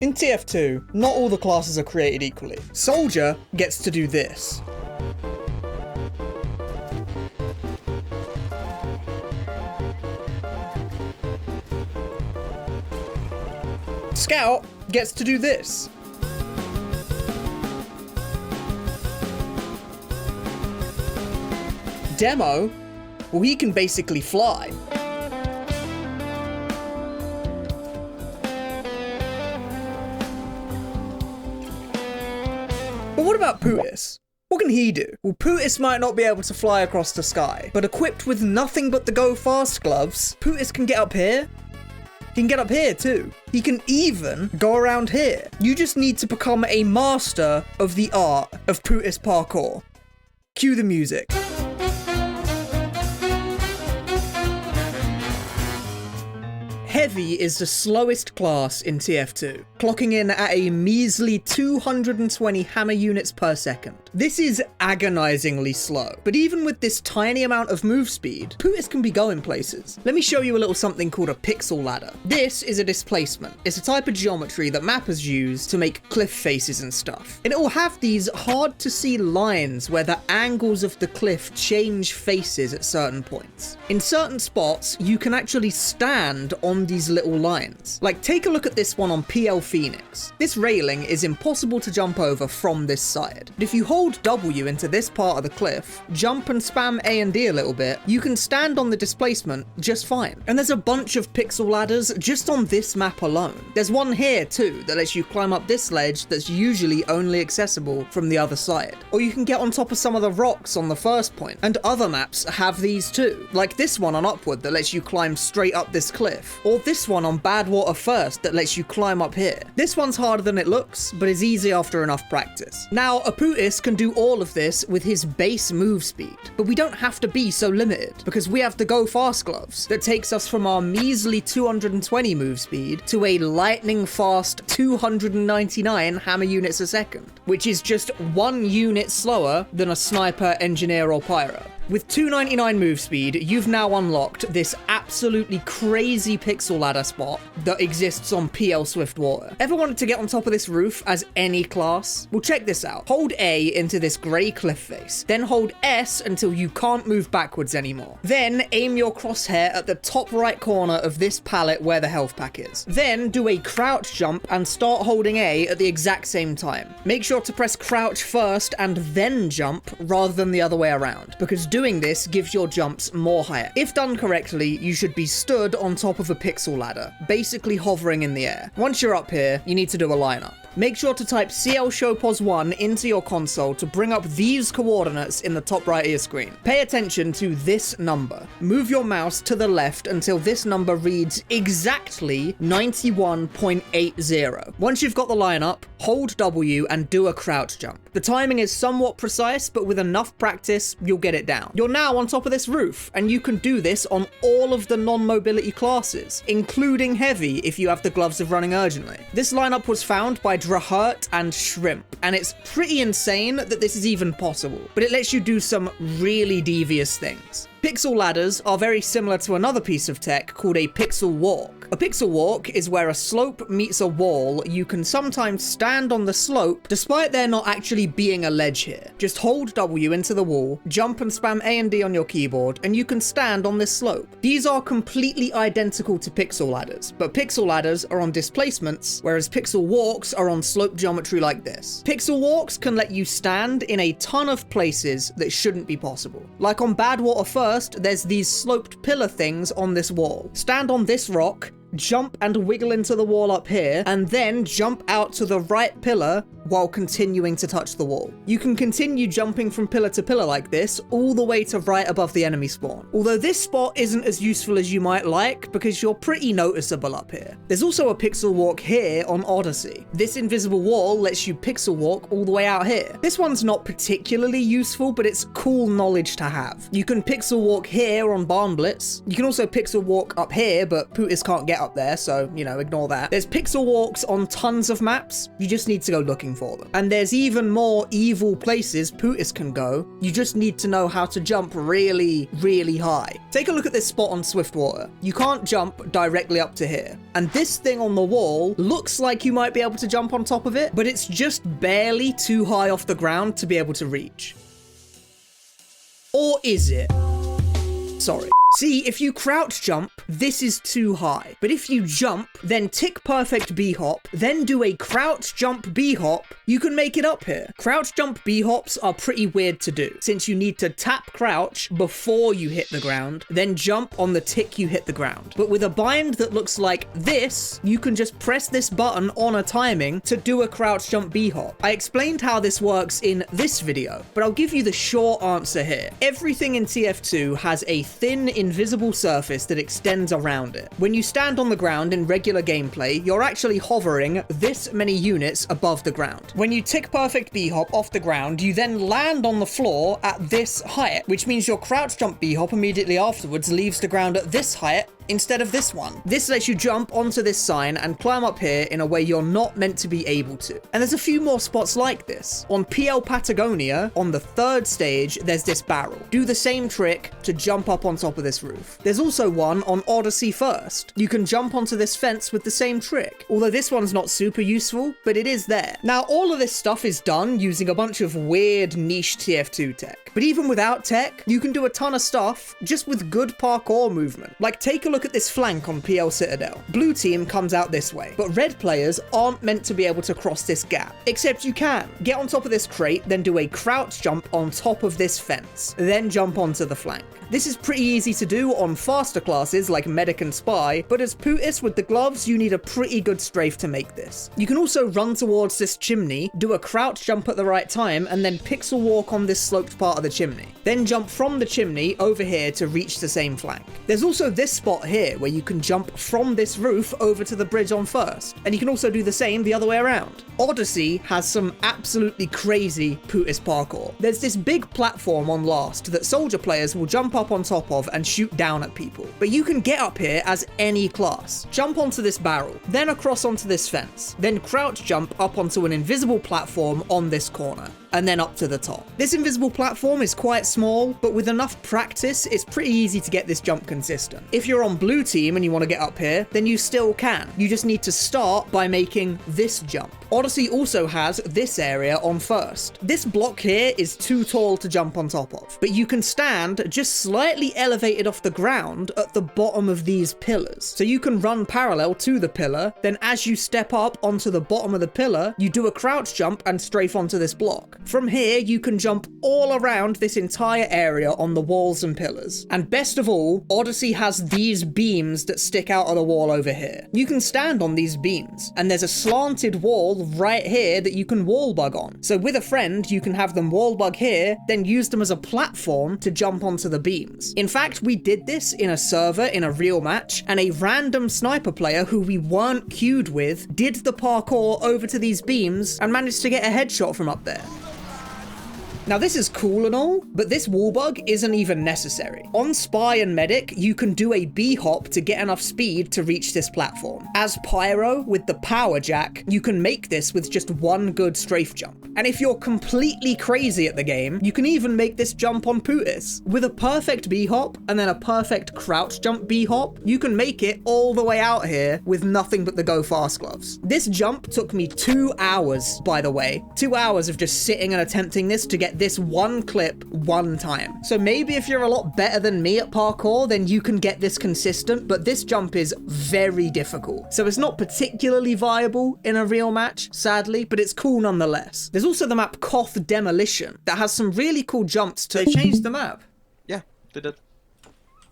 In TF2, not all the classes are created equally. Soldier gets to do this. Scout gets to do this. Demo, well, he can basically fly. But what about Putis? What can he do? Well, Putis might not be able to fly across the sky, but equipped with nothing but the Go Fast gloves, Putis can get up here. He can get up here too. He can even go around here. You just need to become a master of the art of Putis parkour. Cue the music. Heavy is the slowest class in TF2, clocking in at a measly 220 hammer units per second. This is agonizingly slow, but even with this tiny amount of move speed, Putis can be going places. Let me show you a little something called a pixel ladder. This is a displacement. It's a type of geometry that mappers use to make cliff faces and stuff. And it will have these hard to see lines where the angles of the cliff change faces at certain points. In certain spots, you can actually stand on these little lines. Like, take a look at this one on PL Phoenix. This railing is impossible to jump over from this side. But if you hold W into this part of the cliff, jump and spam A and D a little bit, you can stand on the displacement just fine. And there's a bunch of pixel ladders just on this map alone. There's one here too that lets you climb up this ledge that's usually only accessible from the other side. Or you can get on top of some of the rocks on the first point. And other maps have these too. Like this one on Upward that lets you climb straight up this cliff. Or this one on Badwater First that lets you climb up here. This one's harder than it looks, but is easy after enough practice. Now, a Putis can do all of this with his base move speed, but we don't have to be so limited, because we have the Go Fast gloves that takes us from our measly 220 move speed to a lightning fast 299 hammer units a second, which is just 1 unit slower than a sniper, engineer, or pyro. With 299 move speed, you've now unlocked this absolutely crazy pixel ladder spot that exists on PL Swiftwater. Ever wanted to get on top of this roof as any class? Well, check this out. Hold A into this grey cliff face, then hold S until you can't move backwards anymore. Then aim your crosshair at the top right corner of this pallet where the health pack is. Then do a crouch jump and start holding A at the exact same time. Make sure to press crouch first and then jump rather than the other way around, because doing this gives your jumps more higher. If done correctly, you should be stood on top of a pixel ladder, basically hovering in the air. Once you're up here, you need to do a lineup. Make sure to type CL Showpos 1 into your console to bring up these coordinates in the top right of your screen. Pay attention to this number. Move your mouse to the left until this number reads exactly 91.80. Once you've got the lineup, hold W and do a crouch jump. The timing is somewhat precise, but with enough practice, you'll get it down. You're now on top of this roof, and you can do this on all of the non-mobility classes, including Heavy if you have the gloves of running urgently. This lineup was found by Drahurt and Shrimp, and it's pretty insane that this is even possible, but it lets you do some really devious things. Pixel ladders are very similar to another piece of tech called a pixel walk. A pixel walk is where a slope meets a wall. You can sometimes stand on the slope despite there not actually being a ledge here. Just hold W into the wall, jump and spam A and D on your keyboard, and you can stand on this slope. These are completely identical to pixel ladders, but pixel ladders are on displacements, whereas pixel walks are on slope geometry like this. Pixel walks can let you stand in a ton of places that shouldn't be possible. Like on Badwater First, there's these sloped pillar things on this wall. Stand on this rock, jump and wiggle into the wall up here, and then jump out to the right pillar while continuing to touch the wall. You can continue jumping from pillar to pillar like this, all the way to right above the enemy spawn. Although this spot isn't as useful as you might like, because you're pretty noticeable up here. There's also a pixel walk here on Odyssey. This invisible wall lets you pixel walk all the way out here. This one's not particularly useful, but it's cool knowledge to have. You can pixel walk here on Barn Blitz. You can also pixel walk up here, but Putis can't get up there, so, you know, ignore that. There's pixel walks on tons of maps. You just need to go looking for for them. And there's even more evil places Pootis can go. You just need to know how to jump really, really high. Take a look at this spot on Swiftwater. You can't jump directly up to here. And this thing on the wall looks like you might be able to jump on top of it, but it's just barely too high off the ground to be able to reach. Or is it? Sorry. See, if you crouch jump, this is too high. But if you jump, then tick perfect B-hop, then do a crouch jump B-hop, you can make it up here. Crouch jump B-hops are pretty weird to do, since you need to tap crouch before you hit the ground, then jump on the tick you hit the ground. But with a bind that looks like this, you can just press this button on a timing to do a crouch jump B-hop. I explained how this works in this video, but I'll give you the short answer here. Everything in TF2 has a thin, invisible surface that extends around it. When you stand on the ground in regular gameplay, you're actually hovering this many units above the ground. When you tick perfect B-hop off the ground, you then land on the floor at this height, which means your crouch jump B-hop immediately afterwards leaves the ground at this height instead of this one. This lets you jump onto this sign and climb up here in a way you're not meant to be able to. And there's a few more spots like this. On PL Patagonia, on the 3rd stage, there's this barrel. Do the same trick to jump up on top of this roof. There's also one on Odyssey 1st. You can jump onto this fence with the same trick. Although this one's not super useful, but it is there. Now, all of this stuff is done using a bunch of weird niche TF2 tech. But even without tech, you can do a ton of stuff just with good parkour movement. Like, take a look at this flank on PL Citadel. Blue team comes out this way, but red players aren't meant to be able to cross this gap. Except you can. Get on top of this crate, then do a crouch jump on top of this fence, then jump onto the flank. This is pretty easy to do on faster classes like Medic and Spy, but as Pootis with the gloves, you need a pretty good strafe to make this. You can also run towards this chimney, do a crouch jump at the right time, and then pixel walk on this sloped part of the chimney. Then jump from the chimney over here to reach the same flank. There's also this spot here where you can jump from this roof over to the bridge on 1st, and you can also do the same the other way around. Odyssey has some absolutely crazy Pootis parkour. There's this big platform on last that soldier players will jump up on top of and shoot down at people. But you can get up here as any class. Jump onto this barrel, then across onto this fence, then crouch jump up onto an invisible platform on this corner, and then up to the top. This invisible platform is quite small, but with enough practice, it's pretty easy to get this jump consistent. If you're on blue team and you want to get up here, then you still can. You just need to start by making this jump. Odyssey also has this area on 1st. This block here is too tall to jump on top of, but you can stand just slightly elevated off the ground at the bottom of these pillars. So you can run parallel to the pillar, then as you step up onto the bottom of the pillar, you do a crouch jump and strafe onto this block. From here, you can jump all around this entire area on the walls and pillars. And best of all, Odyssey has these beams that stick out of the wall over here. You can stand on these beams, and there's a slanted wall right here that you can wall bug on. So with a friend, you can have them wall bug here, then use them as a platform to jump onto the beams. In fact, we did this in a server in a real match, and a random sniper player who we weren't queued with did the parkour over to these beams and managed to get a headshot from up there. Now this is cool and all, but this wall bug isn't even necessary. On Spy and Medic, you can do a B-hop to get enough speed to reach this platform. As Pyro, with the power jack, you can make this with just one good strafe jump. And if you're completely crazy at the game, you can even make this jump on Pootis. With a perfect B-hop and then a perfect crouch jump B-hop, you can make it all the way out here with nothing but the Go Fast gloves. This jump took me 2 hours, by the way. 2 hours of just sitting and attempting this to get this one clip one time. So maybe if you're a lot better than me at parkour, then you can get this consistent, but this jump is very difficult. So it's not particularly viable in a real match, sadly, but it's cool nonetheless. There's also the map Koth Demolition that has some really cool jumps to... They changed the map? Yeah, they did.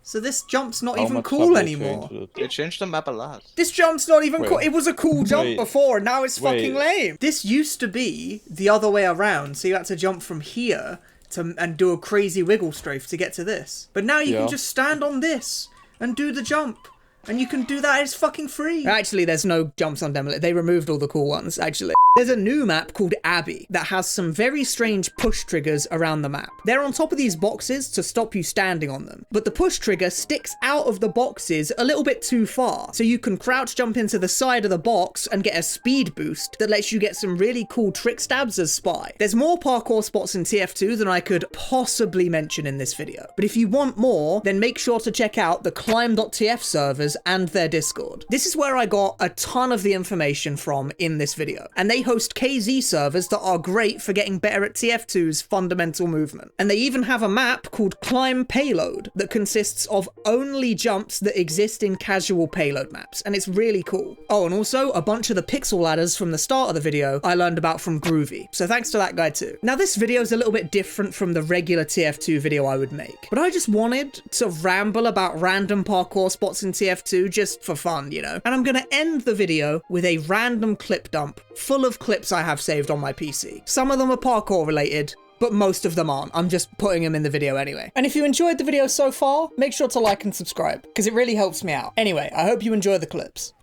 So this jump's not even cool anymore. They changed the map a lot. This jump's not even cool. It was a cool jump before, and now it's fucking lame. This used to be the other way around, so you had to jump from here and do a crazy wiggle strafe to get to this. But now you can just stand on this and do the jump. And you can do that, it's fucking free. Actually, there's no jumps on Demolition. They removed all the cool ones, actually. There's a new map called Abbey that has some very strange push triggers around the map. They're on top of these boxes to stop you standing on them, but the push trigger sticks out of the boxes a little bit too far, so you can crouch jump into the side of the box and get a speed boost that lets you get some really cool trick stabs as Spy. There's more parkour spots in TF2 than I could possibly mention in this video, but if you want more, then make sure to check out the climb.tf servers and their Discord. This is where I got a ton of the information from in this video, and they host KZ servers that are great for getting better at TF2's fundamental movement. And they even have a map called Climb Payload that consists of only jumps that exist in casual payload maps, and it's really cool. Oh, and also a bunch of the pixel ladders from the start of the video I learned about from Groovy, so thanks to that guy too. Now this video is a little bit different from the regular TF2 video I would make, but I just wanted to ramble about random parkour spots in TF2 just for fun, you know? And I'm gonna end the video with a random clip dump full of clips I have saved on my PC. Some of them are parkour related, but most of them aren't. I'm just putting them in the video anyway. And if you enjoyed the video so far, make sure to like and subscribe, because it really helps me out. Anyway, I hope you enjoy the clips.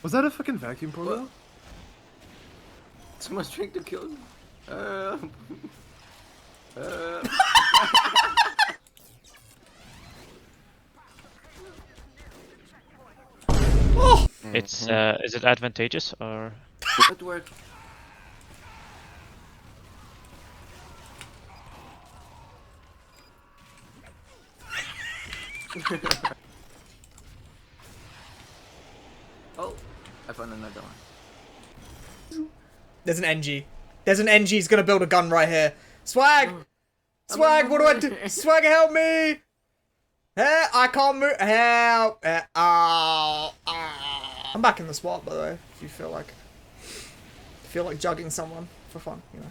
Was that a fucking vacuum program? Someone's trying to kill me. Oh! It's is it advantageous or? It worked. Oh, I found another one. There's an NG. There's an NG. He's gonna build a gun right here. Swag! Swag, what do I do? Swag, help me! Hey, I can't move. Help! I'm back in the spot, by the way. If you feel like jugging someone for fun, you know.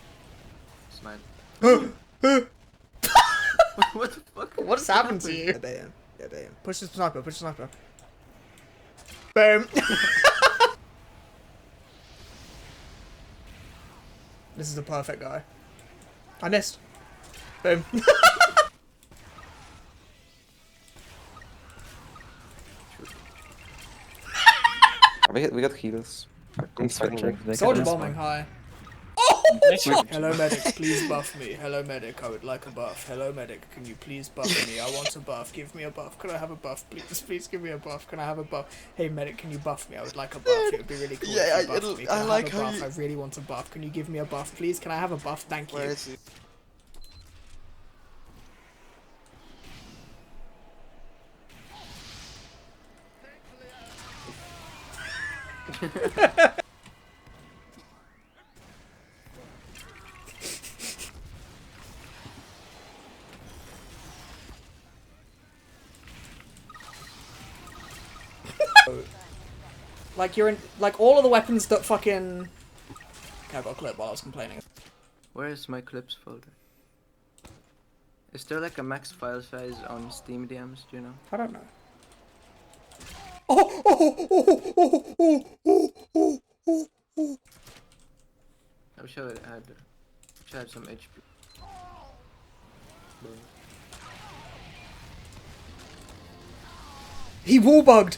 Smile. What the fuck? What has happened to you? Yeah, bait him. Yeah, bait him. Push the sniper. Push the sniper. Boom. This is the perfect guy. I missed. Boom. We got heals. Soldier bombing, hi. Oh! Hello medic, please buff me. Hello medic, I would like a buff. Hello medic, can you please buff me? I want a buff. Give me a buff. Can I have a buff? Please give me a buff. Can I have a buff? Hey medic, can you buff me? I would like a buff. It would be really cool. Yeah, if you buffed me. Can I like have a how buff? you... I really want a buff. Can you give me a buff, please? Can I have a buff? Thank you. Where is he? Like you're in, like all of the weapons that fucking. Okay, I got a clip while I was complaining. Where is my clips folder? Is there like a max file size on Steam DMs? Do you know? I don't know. Oh! I wish I had some HP. He wallbugged!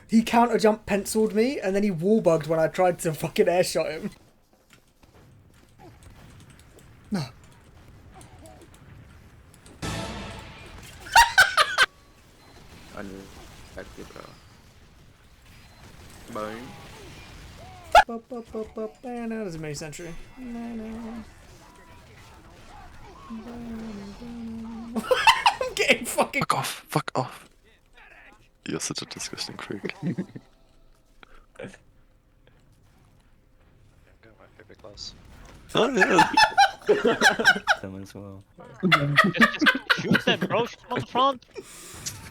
He counter jump penciled me and then he wallbugged when I tried to fucking airshot him. No. Unexpected, bro. Boing. There's a mini sentry. I'm getting fucking. Fuck off! Fuck off! You're such a disgusting freak. Oh yeah. Them as well. Just shoot them, bro. Shoot them on the front.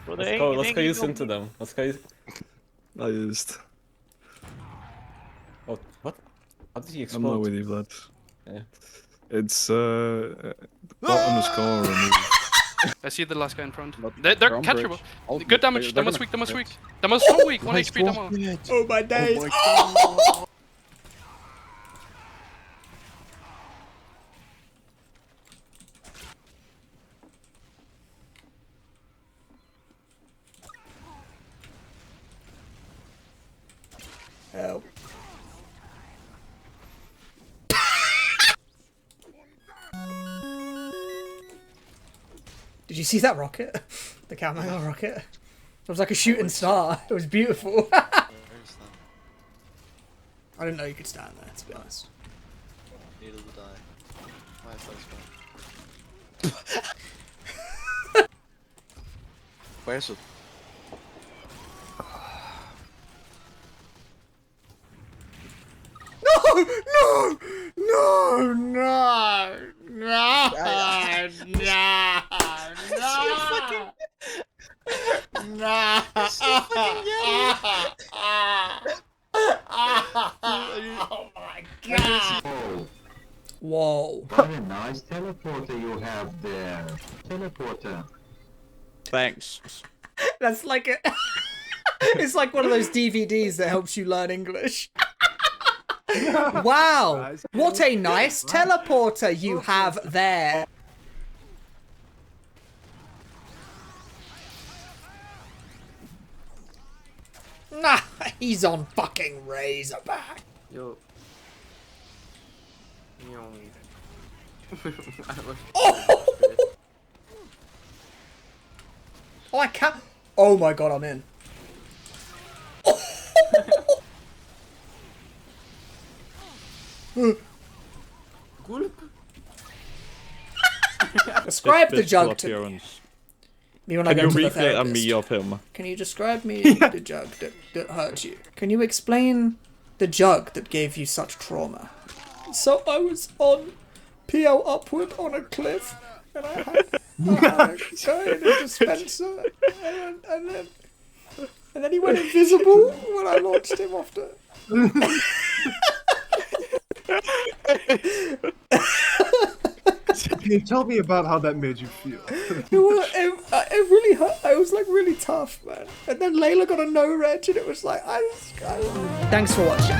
Bro, Let's go use into them. Let's go use... I used. Oh, what? How did he I'm explode? not with you, blood. Yeah. It's underscore remove. I see the last guy in front. But They're they're on catchable. bridge. Good damage. They're That was gonna weak. That was crit. weak. That was so weak. 1 HP demo. Oh my days! my God. Help. Did you see that rocket? The camo rocket? It was like a shooting star. It was beautiful. I didn't know you could stand there, to be honest. Needle to die. My first one. Where is it? No! No! No! No! No! Oh my god! Whoa. Very nice teleporter you have there. Teleporter. Thanks. That's like a... It's like one of those DVDs that helps you learn English. Wow! What a nice teleporter you have there. Nah, he's on fucking Razorback. Yo. Yo. Oh! Oh, I can't. Oh my god, I'm in. Describe the jug to me. Me when I go to the therapist. of him? Can you describe me the jug that hurt you? Can you explain the jug that gave you such trauma? So I was on PL upward on a cliff, and I had a guy in a dispenser, and then he went invisible when I launched him off the... Can you tell me about how that made you feel? It really hurt. I was like really tough, man. And then Layla got a no reg, and it was like, Thanks for watching.